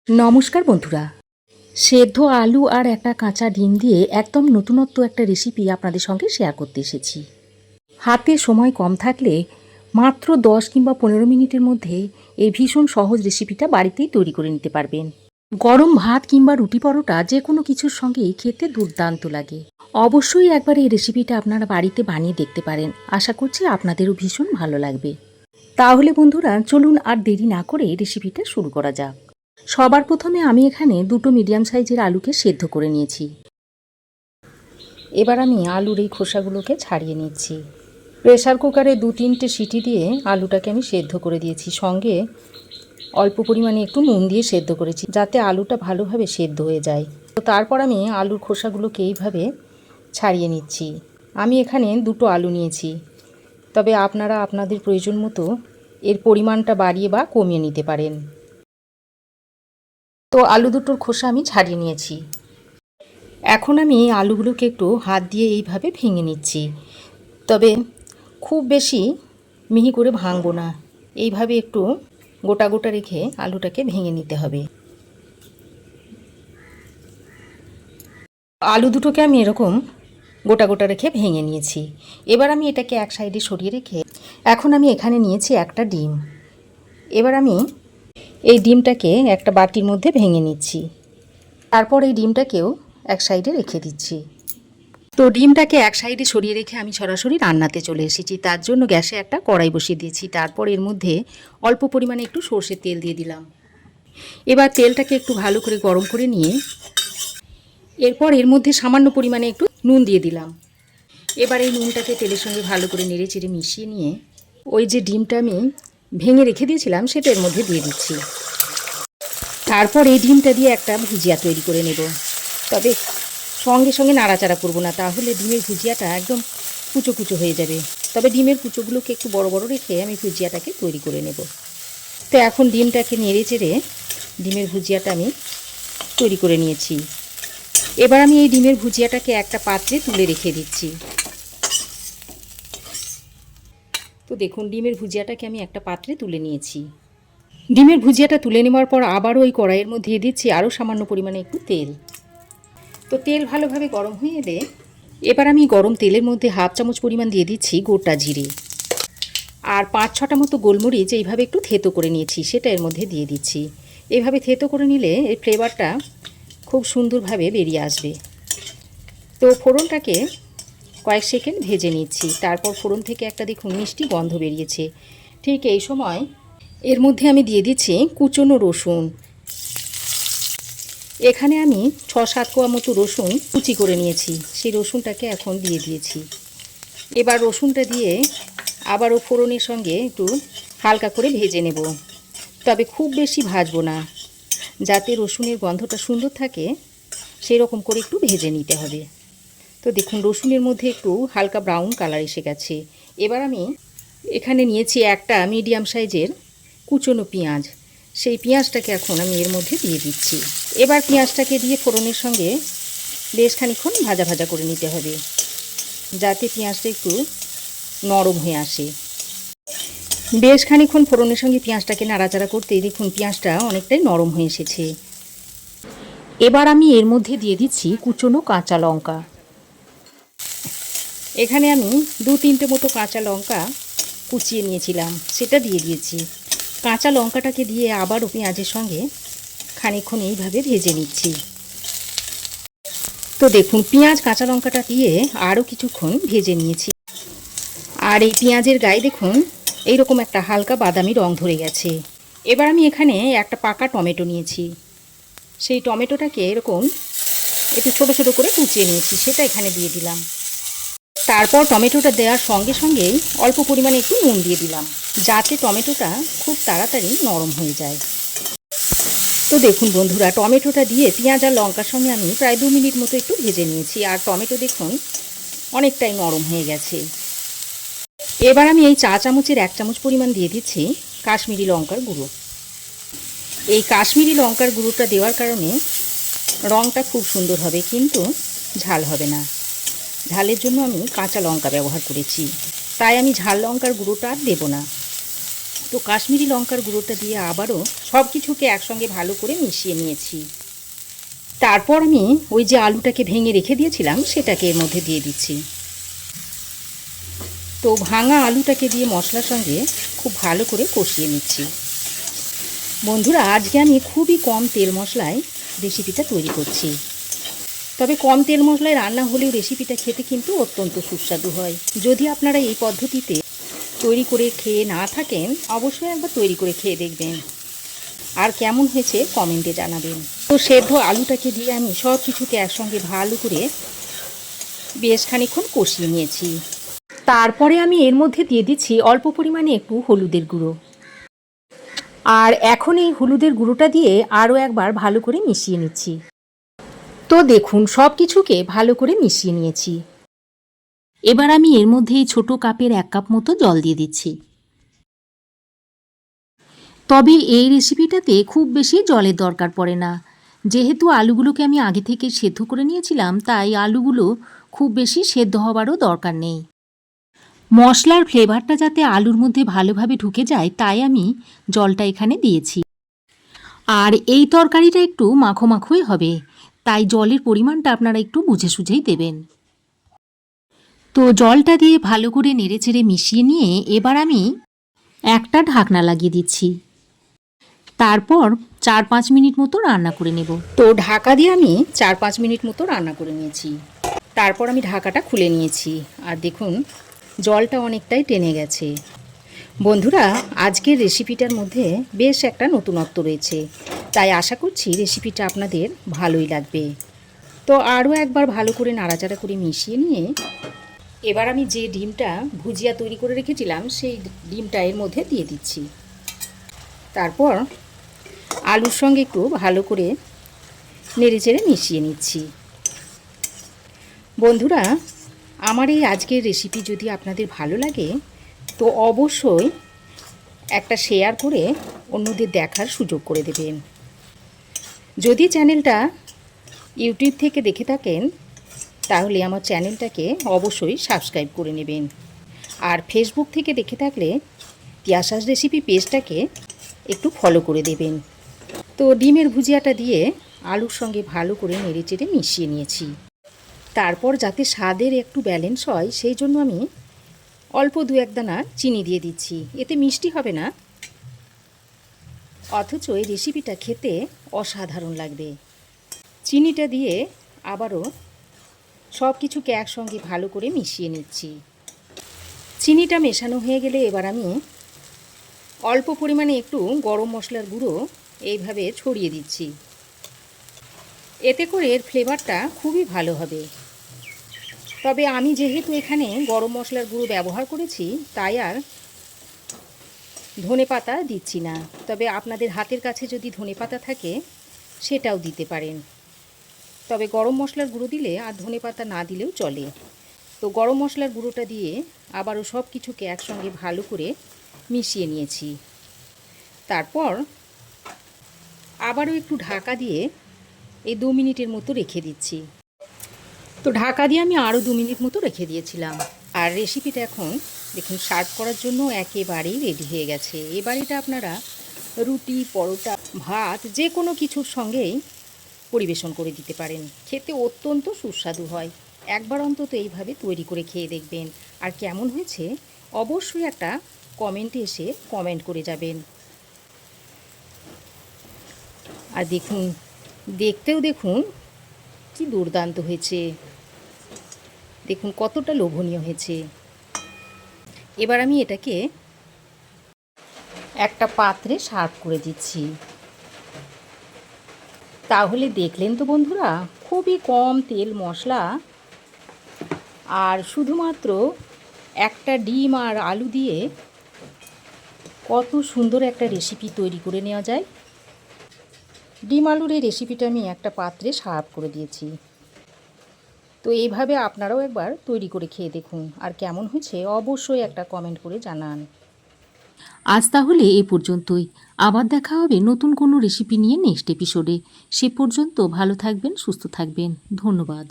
নমস্কার বন্ধুরা, সেদ্ধ আলু আর একটা কাঁচা ডিম দিয়ে একদম নতুনত্ব একটা রেসিপি আপনাদের সঙ্গে শেয়ার করতে এসেছি। হাতে সময় কম থাকলে মাত্র 10 কিংবা 15 মিনিটের মধ্যে এই ভীষণ সহজ রেসিপিটা বাড়িতেই তৈরি করে নিতে পারবেন। গরম ভাত কিংবা রুটি পরোটা যে কোনো কিছুর সঙ্গেই খেতে দুর্দান্ত লাগে। অবশ্যই একবার এই রেসিপিটা আপনারা বাড়িতে বানিয়ে দেখতে পারেন। আশা করছি আপনাদেরও ভীষণ ভালো লাগবে। তাহলে বন্ধুরা চলুন আর দেরি না করে রেসিপিটা শুরু করা যাক। সবার প্রথমে আমি এখানে দুটো মিডিয়াম সাইজের আলুকে সেদ্ধ করে নিয়েছি। এবার আমি আলুর এই খোসাগুলোকে ছাড়িয়ে নিচ্ছি। প্রেসার কুকারে 2-3টে সিটি দিয়ে আলুটাকে আমি সেদ্ধ করে দিয়েছি। সঙ্গে অল্প পরিমাণে একটু নুন দিয়ে সেদ্ধ করেছি, যাতে আলুটা ভালোভাবে সেদ্ধ হয়ে যায়। তো তারপর আমি আলুর খোসাগুলোকে এইভাবে ছাড়িয়ে নিচ্ছি। আমি এখানে দুটো আলু নিয়েছি, তবে আপনারা আপনাদের প্রয়োজন মতো এর পরিমাণটা বাড়িয়ে বা কমিয়ে নিতে পারেন। তো আলু দুটোর খোসা আমি ছাড়িয়ে নিয়েছি। এখন আমি আলুগুলোকে একটু হাত দিয়ে এইভাবে ভেঙে নিচ্ছি, তবে খুব বেশি মিহি করে ভাঙবো না। এইভাবে একটু গোটা গোটা রেখে আলুটাকে ভেঙে নিতে হবে। আলু দুটোকে আমি এরকম গোটা গোটা রেখে ভেঙে নিয়েছি। এবার আমি এটাকে এক সাইডে সরিয়ে রেখে এখন আমি এখানে নিয়েছি একটা ডিম। এবার আমি এই ডিমটাকে একটা বাটির মধ্যে ভেঙে নিচ্ছি। তারপর এই ডিমটাকেও এক সাইডে রেখে দিচ্ছি। তো ডিমটাকে এক সাইডে সরিয়ে রেখে আমি সরাসরি রান্নাতে চলে এসেছি। তার জন্য গ্যাসে একটা কড়াই বসিয়ে দিয়েছি। তারপর এর মধ্যে অল্প পরিমাণে একটু সর্ষের তেল দিয়ে দিলাম। এবার তেলটাকে একটু ভালো করে গরম করে নিয়ে এরপর এর মধ্যে সামান্য পরিমাণে একটু নুন দিয়ে দিলাম। এবার এই নুনটাকে তেলের সঙ্গে ভালো করে নেড়ে চেড়ে মিশিয়ে নিয়ে ওই যে ডিমটা আমি ভেঙে রেখে দিয়েছিলাম সেটা এর মধ্যে দিয়ে দিচ্ছি। তারপর এই ডিমটা দিয়ে একটা ভুজিয়া তৈরি করে নেব, তবে সঙ্গে সঙ্গে নাড়াচাড়া করবো না, তাহলে ডিমের ভুজিয়াটা একদম কুচো কুচো হয়ে যাবে। তবে ডিমের কুচোগুলোকে একটু বড় বড় রেখে আমি ভুজিয়াটাকে তৈরি করে নেব। তো এখন ডিমটাকে নেড়ে চেড়ে ডিমের ভুজিয়াটা আমি তৈরি করে নিয়েছি। এবার আমি এই ডিমের ভুজিয়াটাকে একটা পাত্রে তুলে রেখে দিচ্ছি। তো দেখুন ডিমের ভুজিয়াটাকে আমি একটা পাত্রে তুলে নিয়েছি। ডিমের ভুজিয়াটা তুলে নেওয়ার পর আবারও ওই কড়াইয়ের মধ্যে দিয়ে দিচ্ছি আরও সামান্য পরিমাণে একটু তেল। তো তেল ভালোভাবে গরম হয়ে এলে এবার আমি গরম তেলের মধ্যে 1/2 চামচ পরিমাণ দিয়ে দিচ্ছি গোটা জিরে, আর 5-6টা মতো গোলমরিচ এইভাবে একটু থেতো করে নিয়েছি সেটা এর মধ্যে দিয়ে দিচ্ছি। এইভাবে থেতো করে নিলে এই ফ্লেভারটা খুব সুন্দরভাবে বেরিয়ে আসবে। তো ফোড়নটাকে কয়েক সেকেন্ড ভেজে নিচ্ছি। তারপর ফোড়ন থেকে একটা দেখুন মিষ্টি গন্ধ বেরিয়েছে। ঠিক এই সময় এর মধ্যে আমি দিয়ে দিচ্ছি কুচনো রসুন। এখানে আমি 6-7 কোয়া মতো রসুন কুচি করে নিয়েছি, সেই রসুনটাকে এখন দিয়ে দিয়েছি। এবার রসুনটা দিয়ে আবারও ফোড়নের সঙ্গে একটু হালকা করে ভেজে নেব, তবে খুব বেশি ভাজবো না, যাতে রসুনের গন্ধটা সুন্দর থাকে সেই রকম করে একটু ভেজে নিতে হবে। তো দেখুন রসুনের মধ্যে একটু হালকা ব্রাউন কালার এসে গেছে। এবার আমি এখানে নিয়েছি একটা মিডিয়াম সাইজের কুচনো পেঁয়াজ, সেই পেঁয়াজটাকে এখন আমি এর মধ্যে দিয়ে দিচ্ছি। এবার পেঁয়াজটাকে দিয়ে ফোড়নের সঙ্গে বেশ খানিকক্ষণ ভাজা ভাজা করে নিতে হবে, যাতে পেঁয়াজটা একটু নরম হয়ে আসে। বেশ খানিকক্ষণ ফোড়নের সঙ্গে পেঁয়াজটাকে নাড়াচাড়া করতেই দেখুন পেঁয়াজটা অনেকটাই নরম হয়ে এসেছে। এবার আমি এর মধ্যে দিয়ে দিচ্ছি কুচনো কাঁচা লঙ্কা। এখানে আমি 2-3টে মতো কাঁচা লঙ্কা কুচিয়ে নিয়েছিলাম, সেটা দিয়ে দিয়েছি। কাঁচা লঙ্কাটাকে দিয়ে আবারও পেঁয়াজের সঙ্গে খানিকক্ষণ এইভাবে ভেজে নিচ্ছি। তো দেখুন পেঁয়াজ কাঁচা লঙ্কাটা দিয়ে আরও কিছুক্ষণ ভেজে নিয়েছি, আর এই পেঁয়াজের গায়ে দেখুন এইরকম একটা হালকা বাদামি রং ধরে গেছে। এবার আমি এখানে একটা পাকা টমেটো নিয়েছি, সেই টমেটোটাকে এরকম একটু ছোটো ছোটো করে কুচিয়ে নিয়েছি, সেটা এখানে দিয়ে দিলাম। তারপর টমেটোটা দেওয়ার সঙ্গে সঙ্গেই অল্প পরিমাণে একটু নুন দিয়ে দিলাম, যাতে টমেটোটা খুব তাড়াতাড়ি নরম হয়ে যায়। তো দেখুন বন্ধুরা টমেটোটা দিয়ে পেঁয়াজ আর লঙ্কার সঙ্গে আমি প্রায় 2 মিনিট মতো একটু ভেজে নিয়েছি, আর টমেটো দেখুন অনেকটাই নরম হয়ে গেছে। এবার আমি এই চা চামচের 1 চামচ পরিমাণ দিয়ে দিচ্ছি কাশ্মীরি লঙ্কার গুঁড়ো। এই কাশ্মীরি লঙ্কার গুঁড়োটা দেওয়ার কারণে রঙটা খুব সুন্দর হবে, কিন্তু ঝাল হবে না। ঝালের জন্য আমি কাঁচা লঙ্কা ব্যবহার করেছি, তাই আমি ঝাল লঙ্কার গুঁড়োটা আর দেবো না। তো কাশ্মীরি লঙ্কার গুঁড়োটা দিয়ে আবারও সব কিছুকে একসঙ্গে ভালো করে মিশিয়ে নিয়েছি। তারপর আমি ওই যে আলুটাকে ভেঙে রেখে দিয়েছিলাম সেটাকে এর মধ্যে দিয়ে দিচ্ছি। তো ভাঙা আলুটাকে দিয়ে মশলার সঙ্গে খুব ভালো করে কষিয়ে নিচ্ছি। বন্ধুরা, আজকে আমি খুবই কম তেল মশলায় রেসিপিটা তৈরি করছি। তবে কম তেল মশলায় রান্না হলেও রেসিপিটা খেতে কিন্তু অত্যন্ত সুস্বাদু হয়। যদি আপনারা এই পদ্ধতিতে তৈরি করে খেয়ে না থাকেন, অবশ্যই একবার তৈরি করে খেয়ে দেখবেন, আর কেমন হয়েছে কমেন্টে জানাবেন। তো সেদ্ধ আলুটাকে দিয়ে আমি সব কিছুকে একসঙ্গে ভালো করে বেশ খানিকক্ষণ কষিয়ে নিয়েছি। তারপরে আমি এর মধ্যে দিয়ে দিচ্ছি অল্প পরিমাণে একটু হলুদের গুঁড়ো। আর এখন এই হলুদের গুঁড়োটা দিয়ে আরও একবার ভালো করে মিশিয়ে নিচ্ছি। তো দেখুন, সব কিছুকে ভালো করে মিশিয়ে নিয়েছি। এবার আমি এর মধ্যে এই ছোটো কাপের 1 কাপ মতো জল দিয়ে দিচ্ছি। তবে এই রেসিপিটাতে খুব বেশি জলের দরকার পড়ে না। যেহেতু আলুগুলোকে আমি আগে থেকে সেদ্ধ করে নিয়েছিলাম, তাই আলুগুলো খুব বেশি সেদ্ধ হওয়ারও দরকার নেই। মশলার ফ্লেভারটা যাতে আলুর মধ্যে ভালোভাবে ঢুকে যায়, তাই আমি জলটা এখানে দিয়েছি। আর এই তরকারিটা একটু মাখো মাখোই হবে, তাই জলের পরিমাণটা আপনারা একটু বুঝে সুঝেই দেবেন। তো জলটা দিয়ে ভালো করে নেড়েচেড়ে মিশিয়ে নিয়ে এবার আমি একটা ঢাকনা লাগিয়ে দিচ্ছি। তারপর 4-5 মিনিট মতো রান্না করে নেব। তো ঢাকা দিয়ে আমি 4-5 মিনিট মতো রান্না করে নিয়েছি। তারপর আমি ঢাকাটা খুলে নিয়েছি, আর দেখুন জলটা অনেকটাই টেনে গেছে। বন্ধুরা, আজকের রেসিপিটার মধ্যে বেশ একটা নতুনত্ব রয়েছে, তাই আশা করছি রেসিপিটা আপনাদের ভালোই লাগবে। তো আরও একবার ভালো করে নাড়াচাড়া করে মিশিয়ে নিয়ে এবার আমি যে ডিমটা ভুজিয়া তৈরি করে রেখেছিলাম সেই ডিমটা এর মধ্যে দিয়ে দিচ্ছি। তারপর আলুর সঙ্গে একটু ভালো করে নেড়েচেড়ে মিশিয়ে নিচ্ছি। বন্ধুরা, আমার এই আজকের রেসিপি যদি আপনাদের ভালো লাগে, তো অবশ্যই একটা শেয়ার করে অন্যদের দেখার সুযোগ করে দেবেন। যদি চ্যানেলটা ইউটিউব থেকে দেখে থাকেন, তাহলে আমার চ্যানেলটাকে অবশ্যই সাবস্ক্রাইব করে নেবেন। আর ফেসবুক থেকে দেখে থাকলে তিয়াসাস রেসিপি পেজটাকে একটু ফলো করে দেবেন। তো ডিমের ভুজিয়াটা দিয়ে আলুর সঙ্গে ভালো করে নেড়েচেড়ে মিশিয়ে নিয়েছি। তারপর যাতে স্বাদের একটু ব্যালেন্স হয়, সেই জন্য আমি অল্প 2-1 দানা চিনি দিয়ে দিচ্ছি। এতে মিষ্টি হবে না, অথচ এই রেসিপিটা খেতে অসাধারণ লাগবে। চিনিটা দিয়ে আবারও সব কিছুকে একসঙ্গে ভালো করে মিশিয়ে নিচ্ছি। চিনিটা মেশানো হয়ে গেলে এবার আমি অল্প পরিমাণে একটু গরম মশলার গুঁড়ো এইভাবে ছড়িয়ে দিচ্ছি। এতে করে এর ফ্লেভারটা খুবই ভালো হবে। তবে আমি যেহেতু এখানে গরম মশলার গুঁড়ো ব্যবহার করেছি, তাই আর ধনেপাতা দিচ্ছি না। তবে আপনাদের হাতের কাছে যদি ধনেপাতা থাকে সেটাও দিতে পারেন। তবে গরম মশলার গুঁড়ো দিলে আর ধনেপাতা না দিলেও চলে। তো গরম মশলার গুঁড়োটা দিয়ে আবারও সব কিছুকে একসঙ্গে ভালো করে মিশিয়ে নিয়েছি। তারপর আবারও একটু ঢাকা দিয়ে এই 2 মিনিটের মতো রেখে দিচ্ছি। তো ঢাকা দিয়ে আমি আরও 2 মিনিট মতো রেখে দিয়েছিলাম। আর রেসিপিটা এখন দেখুন সার্ভ করার জন্য একেবারেই রেডি হয়ে গেছে। এবার এটা আপনারা রুটি, পরোটা, ভাত যে কোনো কিছুর সঙ্গেই পরিবেশন করে দিতে পারেন। খেতে অত্যন্ত সুস্বাদু হয়। একবার অন্তত এইভাবে তৈরি করে খেয়ে দেখবেন, আর কেমন হয়েছে অবশ্যই একটা কমেন্টে এসে কমেন্ট করে যাবেন। আর দেখুন, দেখতেও দেখুন কি দুর্দান্ত হয়েছে, দেখুন কতটা লোভনীয় হয়েছে। এবার আমি এটাকে একটা পাত্রে সার্ভ করে দিচ্ছি। তাহলে দেখলেন তো বন্ধুরা, খুবই কম তেল মশলা আর শুধুমাত্র একটা ডিম আর আলু দিয়ে কত সুন্দর একটা রেসিপি তৈরি করে নেওয়া যায়। ডিম আলুর এই রেসিপিটা আমি একটা পাত্রে সার্ভ করে দিয়েছি। তো এইভাবে আপনারাও একবার তৈরি করে খেয়ে দেখুন, আর কেমন হয়েছে অবশ্যই একটা কমেন্ট করে জানান। আজ তাহলে এ পর্যন্তই। আবার দেখা হবে নতুন কোনো রেসিপি নিয়ে নেক্সট এপিসোডে। সে পর্যন্ত ভালো থাকবেন, সুস্থ থাকবেন। ধন্যবাদ।